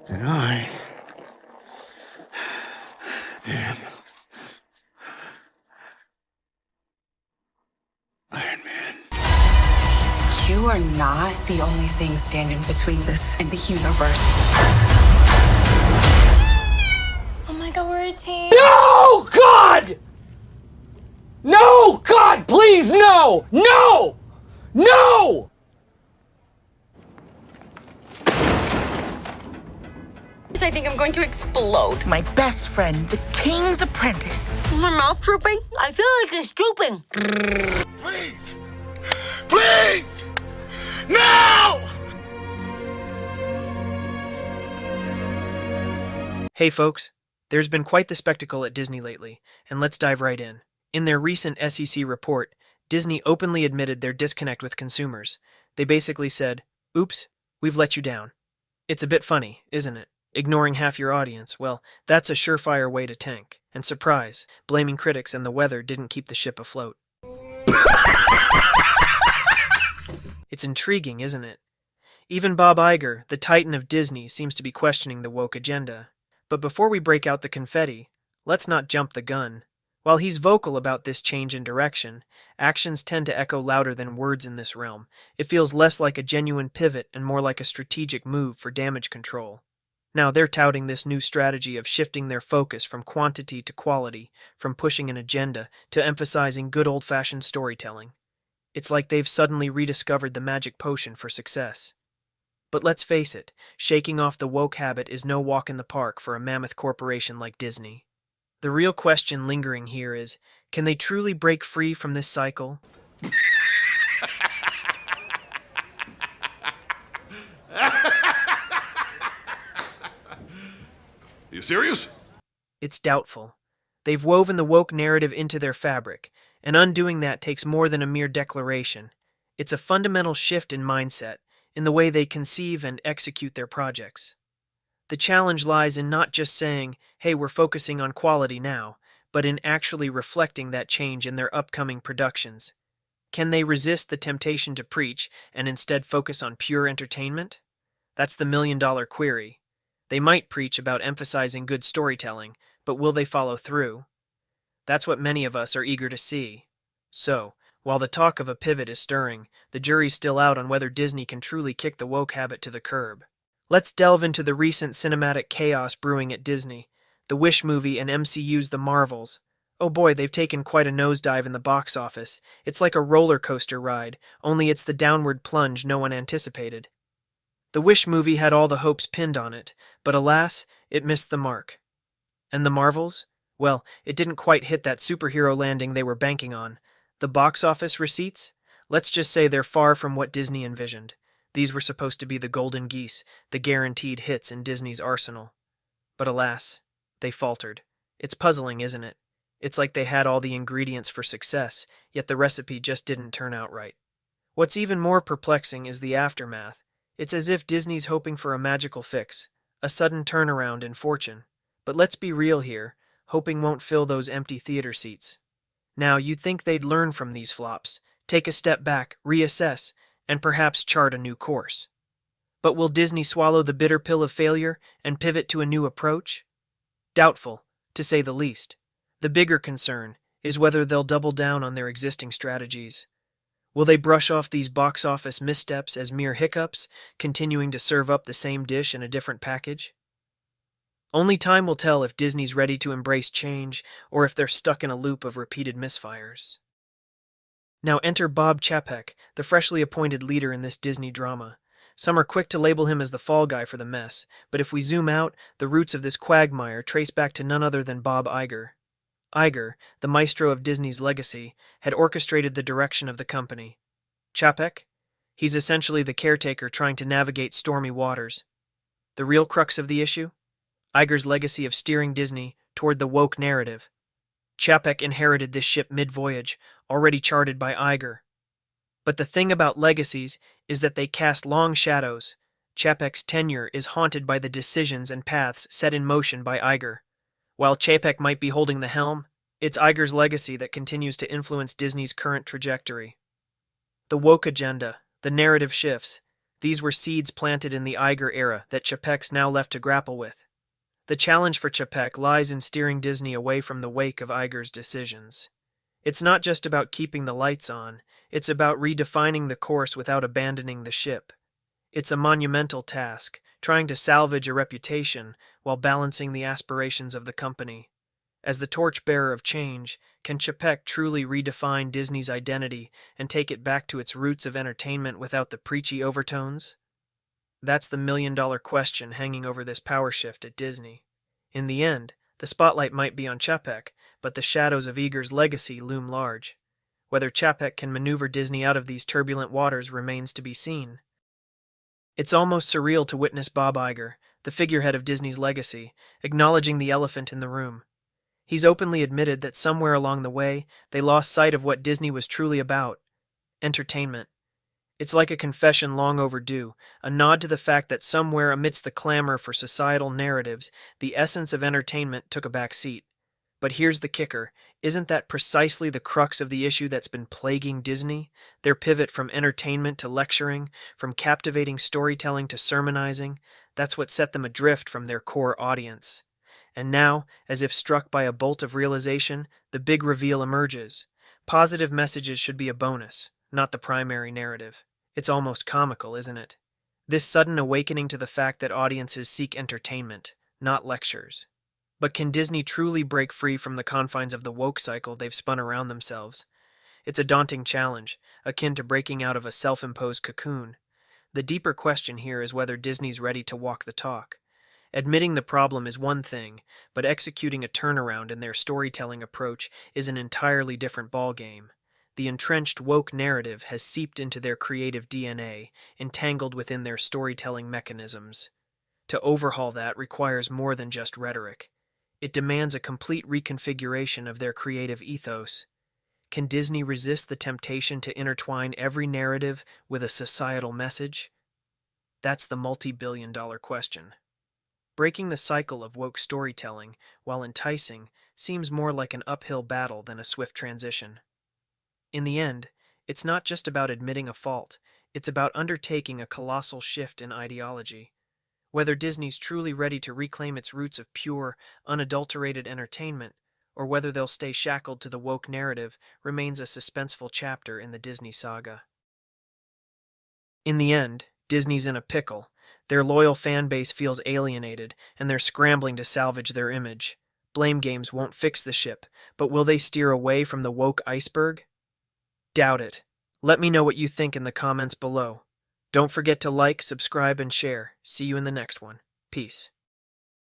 And I am Iron Man. You are not the only thing standing between this and the universe. Oh my god, we're a team. No, God! No, God, please, no! No! No! I think I'm going to explode. My best friend, the king's apprentice. My mouth drooping? I feel like it's drooping. Please! Please! No! Hey folks, there's been quite the spectacle at Disney lately, and let's dive right in. In their recent SEC report, Disney openly admitted their disconnect with consumers. They basically said, "Oops, we've let you down." It's a bit funny, isn't it? Ignoring half your audience, well, that's a surefire way to tank. And surprise, blaming critics and the weather didn't keep the ship afloat. It's intriguing, isn't it? Even Bob Iger, the titan of Disney, seems to be questioning the woke agenda. But before we break out the confetti, let's not jump the gun. While he's vocal about this change in direction, actions tend to echo louder than words in this realm. It feels less like a genuine pivot and more like a strategic move for damage control. Now they're touting this new strategy of shifting their focus from quantity to quality, from pushing an agenda to emphasizing good old-fashioned storytelling. It's like they've suddenly rediscovered the magic potion for success. But let's face it, shaking off the woke habit is no walk in the park for a mammoth corporation like Disney. The real question lingering here is, can they truly break free from this cycle? You serious? It's doubtful. They've woven the woke narrative into their fabric, and undoing that takes more than a mere declaration. It's a fundamental shift in mindset, in the way they conceive and execute their projects. The challenge lies in not just saying, hey, we're focusing on quality now, but in actually reflecting that change in their upcoming productions. Can they resist the temptation to preach and instead focus on pure entertainment? That's the million-dollar query. They might preach about emphasizing good storytelling, but will they follow through? That's what many of us are eager to see. So, while the talk of a pivot is stirring, the jury's still out on whether Disney can truly kick the woke habit to the curb. Let's delve into the recent cinematic chaos brewing at Disney. The Wish movie and MCU's The Marvels. Oh boy, they've taken quite a nosedive in the box office. It's like a roller coaster ride, only it's the downward plunge no one anticipated. The Wish movie had all the hopes pinned on it, but alas, it missed the mark. And The Marvels? Well, it didn't quite hit that superhero landing they were banking on. The box office receipts? Let's just say they're far from what Disney envisioned. These were supposed to be the golden geese, the guaranteed hits in Disney's arsenal. But alas, they faltered. It's puzzling, isn't it? It's like they had all the ingredients for success, yet the recipe just didn't turn out right. What's even more perplexing is the aftermath. It's as if Disney's hoping for a magical fix, a sudden turnaround in fortune. But let's be real here, hoping won't fill those empty theater seats. Now, you'd think they'd learn from these flops, take a step back, reassess, and perhaps chart a new course. But will Disney swallow the bitter pill of failure and pivot to a new approach? Doubtful, to say the least. The bigger concern is whether they'll double down on their existing strategies. Will they brush off these box office missteps as mere hiccups, continuing to serve up the same dish in a different package? Only time will tell if Disney's ready to embrace change or if they're stuck in a loop of repeated misfires. Now enter Bob Chapek, the freshly appointed leader in this Disney drama. Some are quick to label him as the fall guy for the mess, but if we zoom out, the roots of this quagmire trace back to none other than Bob Iger. Iger, the maestro of Disney's legacy, had orchestrated the direction of the company. Chapek? He's essentially the caretaker trying to navigate stormy waters. The real crux of the issue? Iger's legacy of steering Disney toward the woke narrative. Chapek inherited this ship mid-voyage, already charted by Iger. But the thing about legacies is that they cast long shadows. Chapek's tenure is haunted by the decisions and paths set in motion by Iger. While Chapek might be holding the helm, it's Iger's legacy that continues to influence Disney's current trajectory. The woke agenda, the narrative shifts, These were seeds planted in the Iger era that Chapek's now left to grapple with. The challenge for Chapek lies in steering Disney away from the wake of Iger's decisions. It's not just about keeping the lights on, it's about redefining the course without abandoning the ship. It's a monumental task, trying to salvage a reputation while balancing the aspirations of the company. As the torchbearer of change, can Chapek truly redefine Disney's identity and take it back to its roots of entertainment without the preachy overtones? That's the million-dollar question hanging over this power shift at Disney. In the end, the spotlight might be on Chapek, but the shadows of Iger's legacy loom large. Whether Chapek can maneuver Disney out of these turbulent waters remains to be seen. It's almost surreal to witness Bob Iger, the figurehead of Disney's legacy, acknowledging the elephant in the room. He's openly admitted that somewhere along the way, they lost sight of what Disney was truly about: entertainment. It's like a confession long overdue, a nod to the fact that somewhere amidst the clamor for societal narratives, the essence of entertainment took a back seat. But here's the kicker: isn't that precisely the crux of the issue that's been plaguing Disney? Their pivot from entertainment to lecturing, from captivating storytelling to sermonizing, that's what set them adrift from their core audience. And now, as if struck by a bolt of realization, the big reveal emerges. Positive messages should be a bonus, not the primary narrative. It's almost comical, isn't it? This sudden awakening to the fact that audiences seek entertainment, not lectures. But can Disney truly break free from the confines of the woke cycle they've spun around themselves? It's a daunting challenge, akin to breaking out of a self-imposed cocoon. The deeper question here is whether Disney's ready to walk the talk. Admitting the problem is one thing, but executing a turnaround in their storytelling approach is an entirely different ballgame. The entrenched woke narrative has seeped into their creative DNA, entangled within their storytelling mechanisms. To overhaul that requires more than just rhetoric. It demands a complete reconfiguration of their creative ethos. Can Disney resist the temptation to intertwine every narrative with a societal message? That's the multi-billion-dollar question. Breaking the cycle of woke storytelling, while enticing, seems more like an uphill battle than a swift transition. In the end, it's not just about admitting a fault, it's about undertaking a colossal shift in ideology. Whether Disney's truly ready to reclaim its roots of pure, unadulterated entertainment, or whether they'll stay shackled to the woke narrative, remains a suspenseful chapter in the Disney saga. In the end, Disney's in a pickle. Their loyal fan base feels alienated, and they're scrambling to salvage their image. Blame games won't fix the ship, but will they steer away from the woke iceberg? Doubt it. Let me know what you think in the comments below. Don't forget to like, subscribe, and share. See you in the next one. Peace.